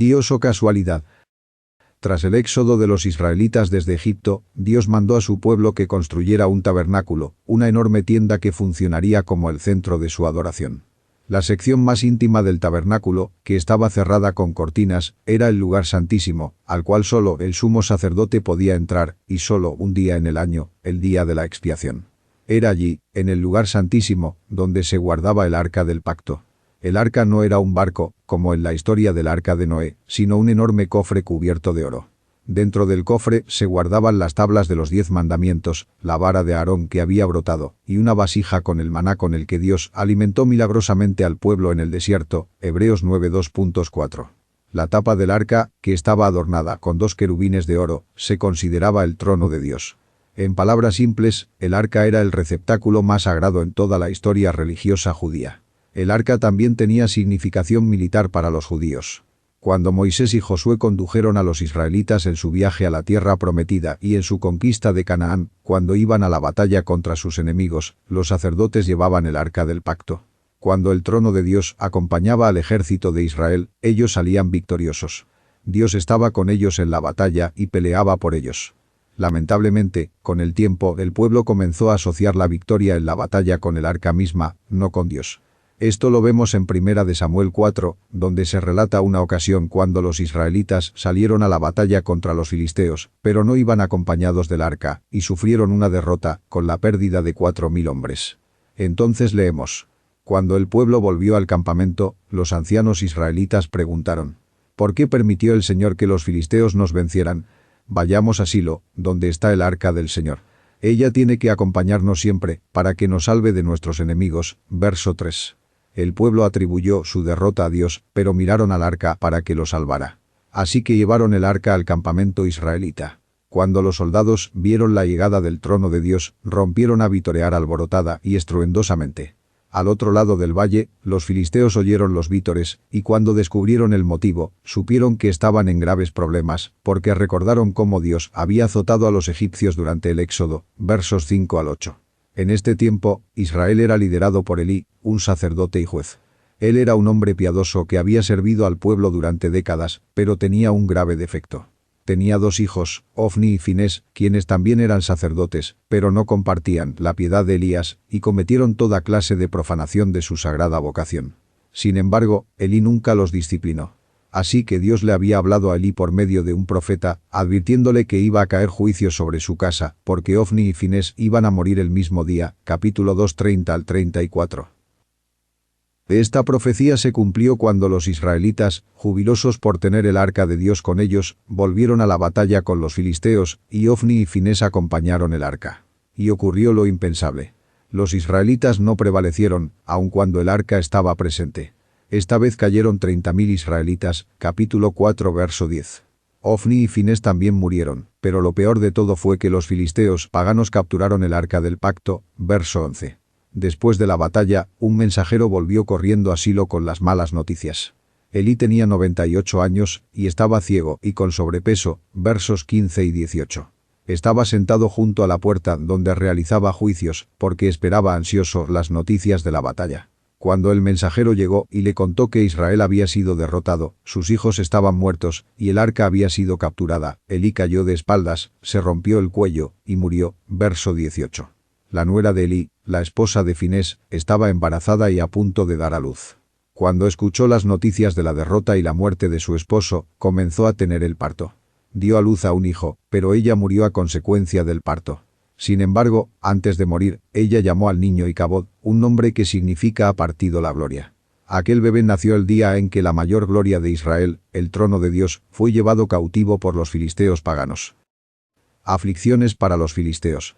Dios o casualidad. Tras el éxodo de los israelitas desde Egipto, Dios mandó a su pueblo que construyera un tabernáculo, una enorme tienda que funcionaría como el centro de su adoración. La sección más íntima del tabernáculo, que estaba cerrada con cortinas, era el lugar santísimo, al cual solo el sumo sacerdote podía entrar, y solo un día en el año, el día de la expiación. Era allí, en el lugar santísimo, donde se guardaba el arca del pacto. El arca no era un barco, como en la historia del arca de Noé, sino un enorme cofre cubierto de oro. Dentro del cofre se guardaban las tablas de los 10 mandamientos, la vara de Aarón que había brotado, y una vasija con el maná con el que Dios alimentó milagrosamente al pueblo en el desierto, Hebreos 9:2.4. La tapa del arca, que estaba adornada con 2 querubines de oro, se consideraba el trono de Dios. En palabras simples, el arca era el receptáculo más sagrado en toda la historia religiosa judía. El arca también tenía significación militar para los judíos. Cuando Moisés y Josué condujeron a los israelitas en su viaje a la tierra prometida y en su conquista de Canaán, cuando iban a la batalla contra sus enemigos, los sacerdotes llevaban el arca del pacto. Cuando el trono de Dios acompañaba al ejército de Israel, ellos salían victoriosos. Dios estaba con ellos en la batalla y peleaba por ellos. Lamentablemente, con el tiempo el pueblo comenzó a asociar la victoria en la batalla con el arca misma, no con Dios. Esto lo vemos en 1 de Samuel 4, donde se relata una ocasión cuando los israelitas salieron a la batalla contra los filisteos, pero no iban acompañados del arca, y sufrieron una derrota, con la pérdida de 4.000 hombres. Entonces leemos: cuando el pueblo volvió al campamento, los ancianos israelitas preguntaron: ¿por qué permitió el Señor que los filisteos nos vencieran? Vayamos a Silo, donde está el arca del Señor. Ella tiene que acompañarnos siempre, para que nos salve de nuestros enemigos. Verso 3. El pueblo atribuyó su derrota a Dios, pero miraron al arca para que lo salvara. Así que llevaron el arca al campamento israelita. Cuando los soldados vieron la llegada del trono de Dios, rompieron a vitorear alborotada y estruendosamente. Al otro lado del valle, los filisteos oyeron los vítores, y cuando descubrieron el motivo, supieron que estaban en graves problemas, porque recordaron cómo Dios había azotado a los egipcios durante el éxodo, versos 5 al 8. En este tiempo, Israel era liderado por Elí, un sacerdote y juez. Él era un hombre piadoso que había servido al pueblo durante décadas, pero tenía un grave defecto. Tenía 2 hijos, Ofni y Finés, quienes también eran sacerdotes, pero no compartían la piedad de Elías, y cometieron toda clase de profanación de su sagrada vocación. Sin embargo, Elí nunca los disciplinó. Así que Dios le había hablado a Elí por medio de un profeta, advirtiéndole que iba a caer juicio sobre su casa, porque Ofni y Finés iban a morir el mismo día. Capítulo 2, 30 al 34. Esta profecía se cumplió cuando los israelitas, jubilosos por tener el arca de Dios con ellos, volvieron a la batalla con los filisteos, y Ofni y Finés acompañaron el arca. Y ocurrió lo impensable. Los israelitas no prevalecieron, aun cuando el arca estaba presente. Esta vez cayeron 30.000 israelitas, capítulo 4 verso 10. Ofni y Finés también murieron, pero lo peor de todo fue que los filisteos paganos capturaron el arca del pacto, verso 11. Después de la batalla, un mensajero volvió corriendo a Silo con las malas noticias. Elí tenía 98 años, y estaba ciego y con sobrepeso, versos 15 y 18. Estaba sentado junto a la puerta donde realizaba juicios, porque esperaba ansioso las noticias de la batalla. Cuando el mensajero llegó y le contó que Israel había sido derrotado, sus hijos estaban muertos, y el arca había sido capturada, Elí cayó de espaldas, se rompió el cuello, y murió. Verso 18. La nuera de Elí, la esposa de Finés, estaba embarazada y a punto de dar a luz. Cuando escuchó las noticias de la derrota y la muerte de su esposo, comenzó a tener el parto. Dio a luz a un hijo, pero ella murió a consecuencia del parto. Sin embargo, antes de morir, ella llamó al niño Icabod, un nombre que significa ha partido la gloria. Aquel bebé nació el día en que la mayor gloria de Israel, el trono de Dios, fue llevado cautivo por los filisteos paganos. Aflicciones para los filisteos.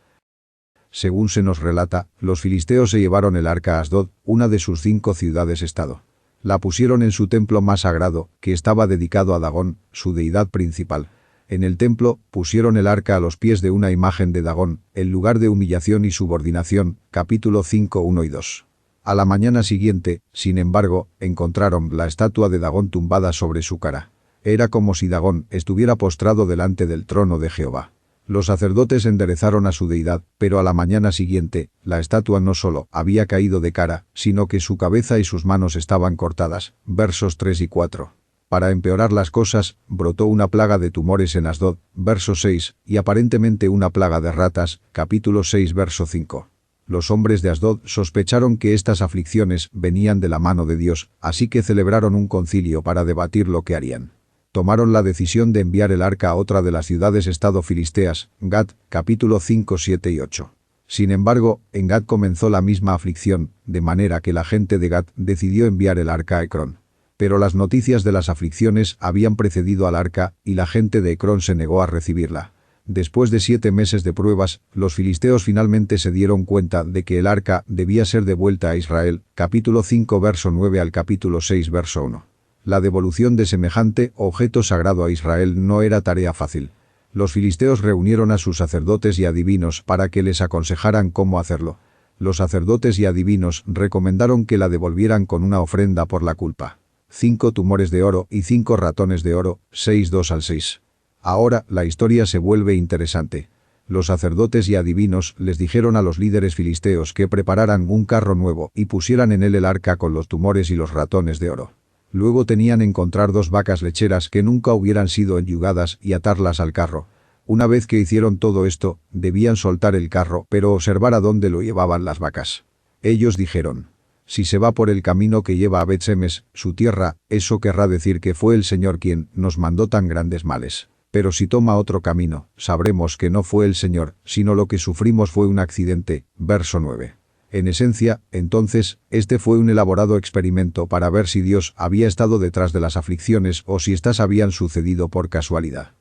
Según se nos relata, los filisteos se llevaron el arca a Asdod, una de sus 5 ciudades-estado. La pusieron en su templo más sagrado, que estaba dedicado a Dagón, su deidad principal. En el templo, pusieron el arca a los pies de una imagen de Dagón, el lugar de humillación y subordinación, capítulo 5, 1 y 2. A la mañana siguiente, sin embargo, encontraron la estatua de Dagón tumbada sobre su cara. Era como si Dagón estuviera postrado delante del trono de Jehová. Los sacerdotes enderezaron a su deidad, pero a la mañana siguiente, la estatua no solo había caído de cara, sino que su cabeza y sus manos estaban cortadas. Versos 3 y 4. Para empeorar las cosas, brotó una plaga de tumores en Asdod, verso 6, y aparentemente una plaga de ratas, capítulo 6, verso 5. Los hombres de Asdod sospecharon que estas aflicciones venían de la mano de Dios, así que celebraron un concilio para debatir lo que harían. Tomaron la decisión de enviar el arca a otra de las ciudades-estado filisteas, Gat, capítulo 5, 7 y 8. Sin embargo, en Gat comenzó la misma aflicción, de manera que la gente de Gat decidió enviar el arca a Ecrón. Pero las noticias de las aflicciones habían precedido al arca, y la gente de Ecrón se negó a recibirla. Después de 7 meses de pruebas, los filisteos finalmente se dieron cuenta de que el arca debía ser devuelta a Israel, capítulo 5 verso 9 al capítulo 6 verso 1. La devolución de semejante objeto sagrado a Israel no era tarea fácil. Los filisteos reunieron a sus sacerdotes y adivinos para que les aconsejaran cómo hacerlo. Los sacerdotes y adivinos recomendaron que la devolvieran con una ofrenda por la culpa. 5 tumores de oro y 5 ratones de oro, 6:2 al 6. Ahora, la historia se vuelve interesante. Los sacerdotes y adivinos les dijeron a los líderes filisteos que prepararan un carro nuevo y pusieran en él el arca con los tumores y los ratones de oro. Luego tenían que encontrar 2 vacas lecheras que nunca hubieran sido enyugadas y atarlas al carro. Una vez que hicieron todo esto, debían soltar el carro pero observar a dónde lo llevaban las vacas. Ellos dijeron: si se va por el camino que lleva a Bet-Semes, su tierra, eso querrá decir que fue el Señor quien nos mandó tan grandes males. Pero si toma otro camino, sabremos que no fue el Señor, sino lo que sufrimos fue un accidente. Verso 9. En esencia, entonces, este fue un elaborado experimento para ver si Dios había estado detrás de las aflicciones o si éstas habían sucedido por casualidad.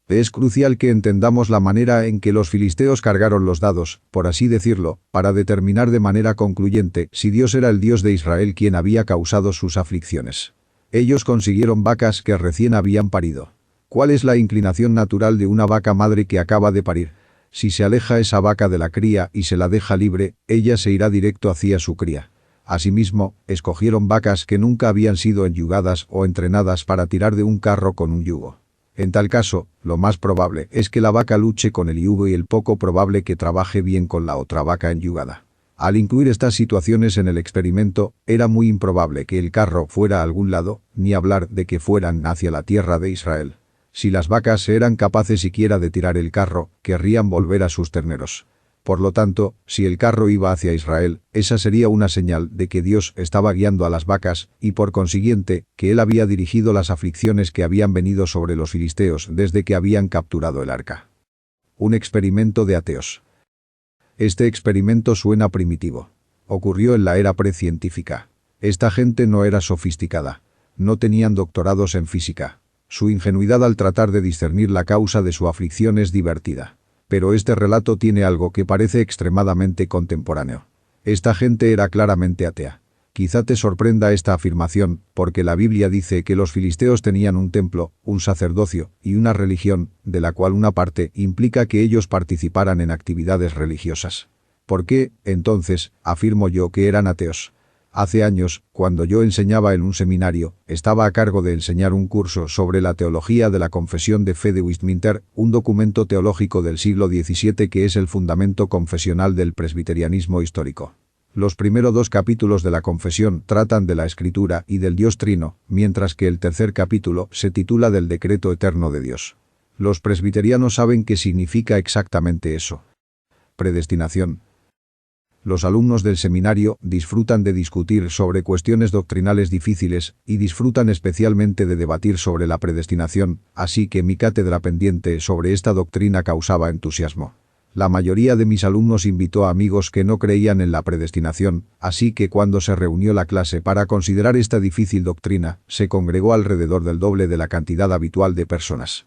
Es crucial que entendamos la manera en que los filisteos cargaron los dados, por así decirlo, para determinar de manera concluyente si Dios era el Dios de Israel quien había causado sus aflicciones. Ellos consiguieron vacas que recién habían parido. ¿Cuál es la inclinación natural de una vaca madre que acaba de parir? Si se aleja esa vaca de la cría y se la deja libre, ella se irá directo hacia su cría. Asimismo, escogieron vacas que nunca habían sido enyugadas o entrenadas para tirar de un carro con un yugo. En tal caso, lo más probable es que la vaca luche con el yugo y el poco probable que trabaje bien con la otra vaca enyugada. Al incluir estas situaciones en el experimento, era muy improbable que el carro fuera a algún lado, ni hablar de que fueran hacia la tierra de Israel. Si las vacas eran capaces siquiera de tirar el carro, querrían volver a sus terneros. Por lo tanto, si el carro iba hacia Israel, esa sería una señal de que Dios estaba guiando a las vacas y por consiguiente, que Él había dirigido las aflicciones que habían venido sobre los filisteos desde que habían capturado el arca. Un experimento de ateos. Este experimento suena primitivo. Ocurrió en la era precientífica. Esta gente no era sofisticada. No tenían doctorados en física. Su ingenuidad al tratar de discernir la causa de su aflicción es divertida. Pero este relato tiene algo que parece extremadamente contemporáneo. Esta gente era claramente atea. Quizá te sorprenda esta afirmación, porque la Biblia dice que los filisteos tenían un templo, un sacerdocio y una religión, de la cual una parte implica que ellos participaran en actividades religiosas. ¿Por qué, entonces, afirmo yo que eran ateos? Hace años, cuando yo enseñaba en un seminario, estaba a cargo de enseñar un curso sobre la teología de la Confesión de Fe de Westminster, un documento teológico del siglo XVII que es el fundamento confesional del presbiterianismo histórico. Los primeros 2 capítulos de la Confesión tratan de la Escritura y del Dios Trino, mientras que el tercer capítulo se titula del decreto eterno de Dios. Los presbiterianos saben qué significa exactamente eso. Predestinación. Los alumnos del seminario disfrutan de discutir sobre cuestiones doctrinales difíciles y disfrutan especialmente de debatir sobre la predestinación, así que mi cátedra pendiente sobre esta doctrina causaba entusiasmo. La mayoría de mis alumnos invitó a amigos que no creían en la predestinación, así que cuando se reunió la clase para considerar esta difícil doctrina, se congregó alrededor del doble de la cantidad habitual de personas.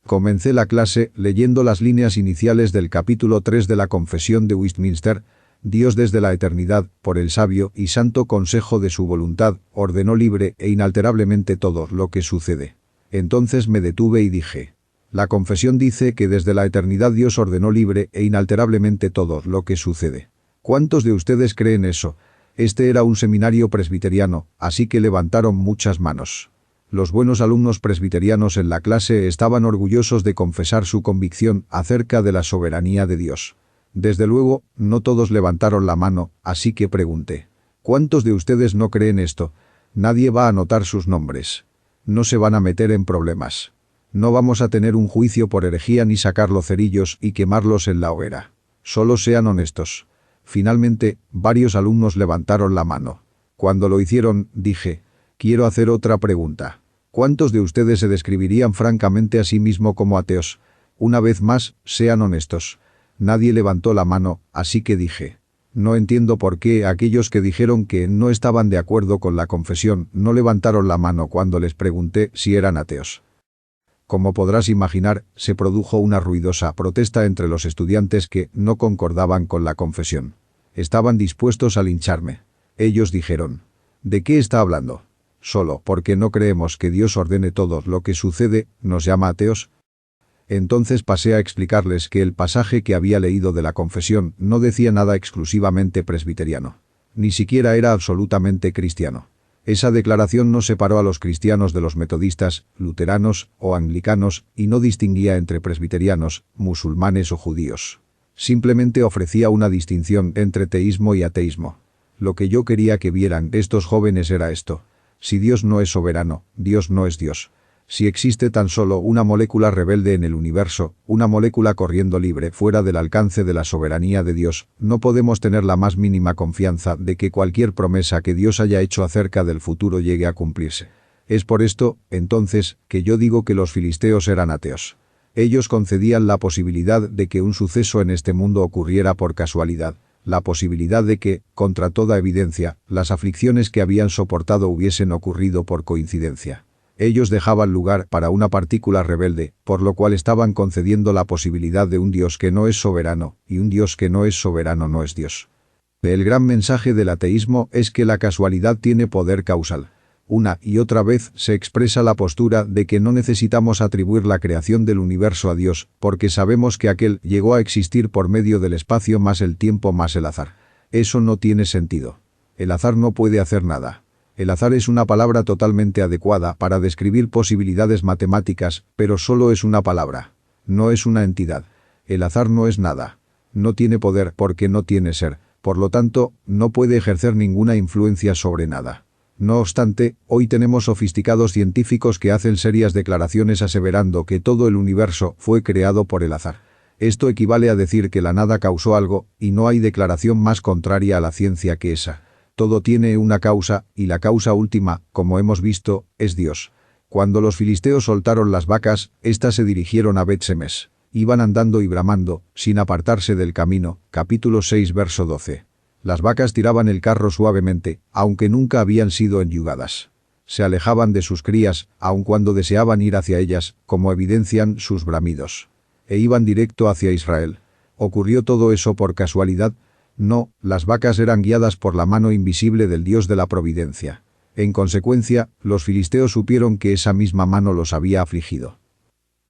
Comencé la clase leyendo las líneas iniciales del capítulo 3 de la Confesión de Westminster. Dios desde la eternidad, por el sabio y santo consejo de su voluntad, ordenó libre e inalterablemente todo lo que sucede. Entonces me detuve y dije: la confesión dice que desde la eternidad Dios ordenó libre e inalterablemente todo lo que sucede. ¿Cuántos de ustedes creen eso? Este era un seminario presbiteriano, así que levantaron muchas manos. Los buenos alumnos presbiterianos en la clase estaban orgullosos de confesar su convicción acerca de la soberanía de Dios. Desde luego, no todos levantaron la mano, así que pregunté: ¿cuántos de ustedes no creen esto? Nadie va a anotar sus nombres. No se van a meter en problemas. No vamos a tener un juicio por herejía ni sacar los cerillos y quemarlos en la hoguera. Solo sean honestos. Finalmente, varios alumnos levantaron la mano. Cuando lo hicieron, dije, quiero hacer otra pregunta. ¿Cuántos de ustedes se describirían francamente a sí mismo como ateos? Una vez más, sean honestos. Nadie levantó la mano, así que dije, no entiendo por qué aquellos que dijeron que no estaban de acuerdo con la confesión no levantaron la mano cuando les pregunté si eran ateos. Como podrás imaginar, se produjo una ruidosa protesta entre los estudiantes que no concordaban con la confesión. Estaban dispuestos a lincharme. Ellos dijeron, ¿de qué está hablando? Solo porque no creemos que Dios ordene todo lo que sucede, ¿nos llama ateos? Entonces pasé a explicarles que el pasaje que había leído de la confesión no decía nada exclusivamente presbiteriano. Ni siquiera era absolutamente cristiano. Esa declaración no separó a los cristianos de los metodistas, luteranos o anglicanos y no distinguía entre presbiterianos, musulmanes o judíos. Simplemente ofrecía una distinción entre teísmo y ateísmo. Lo que yo quería que vieran estos jóvenes era esto. Si Dios no es soberano, Dios no es Dios. Si existe tan solo una molécula rebelde en el universo, una molécula corriendo libre fuera del alcance de la soberanía de Dios, no podemos tener la más mínima confianza de que cualquier promesa que Dios haya hecho acerca del futuro llegue a cumplirse. Es por esto, entonces, que yo digo que los filisteos eran ateos. Ellos concedían la posibilidad de que un suceso en este mundo ocurriera por casualidad, la posibilidad de que, contra toda evidencia, las aflicciones que habían soportado hubiesen ocurrido por coincidencia. Ellos dejaban lugar para una partícula rebelde, por lo cual estaban concediendo la posibilidad de un Dios que no es soberano, y un Dios que no es soberano no es Dios. El gran mensaje del ateísmo es que la casualidad tiene poder causal. Una y otra vez se expresa la postura de que no necesitamos atribuir la creación del universo a Dios, porque sabemos que aquel llegó a existir por medio del espacio más el tiempo más el azar. Eso no tiene sentido. El azar no puede hacer nada. El azar es una palabra totalmente adecuada para describir posibilidades matemáticas, pero solo es una palabra. No es una entidad. El azar no es nada. No tiene poder porque no tiene ser, por lo tanto, no puede ejercer ninguna influencia sobre nada. No obstante, hoy tenemos sofisticados científicos que hacen serias declaraciones aseverando que todo el universo fue creado por el azar. Esto equivale a decir que la nada causó algo, y no hay declaración más contraria a la ciencia que esa. Todo tiene una causa, y la causa última, como hemos visto, es Dios. Cuando los filisteos soltaron las vacas, éstas se dirigieron a Bet-Semes. Iban andando y bramando, sin apartarse del camino. Capítulo 6 verso 12. Las vacas tiraban el carro suavemente, aunque nunca habían sido enyugadas. Se alejaban de sus crías, aun cuando deseaban ir hacia ellas, como evidencian sus bramidos. E iban directo hacia Israel. ¿Ocurrió todo eso por casualidad? No, las vacas eran guiadas por la mano invisible del Dios de la providencia. En consecuencia, los filisteos supieron que esa misma mano los había afligido.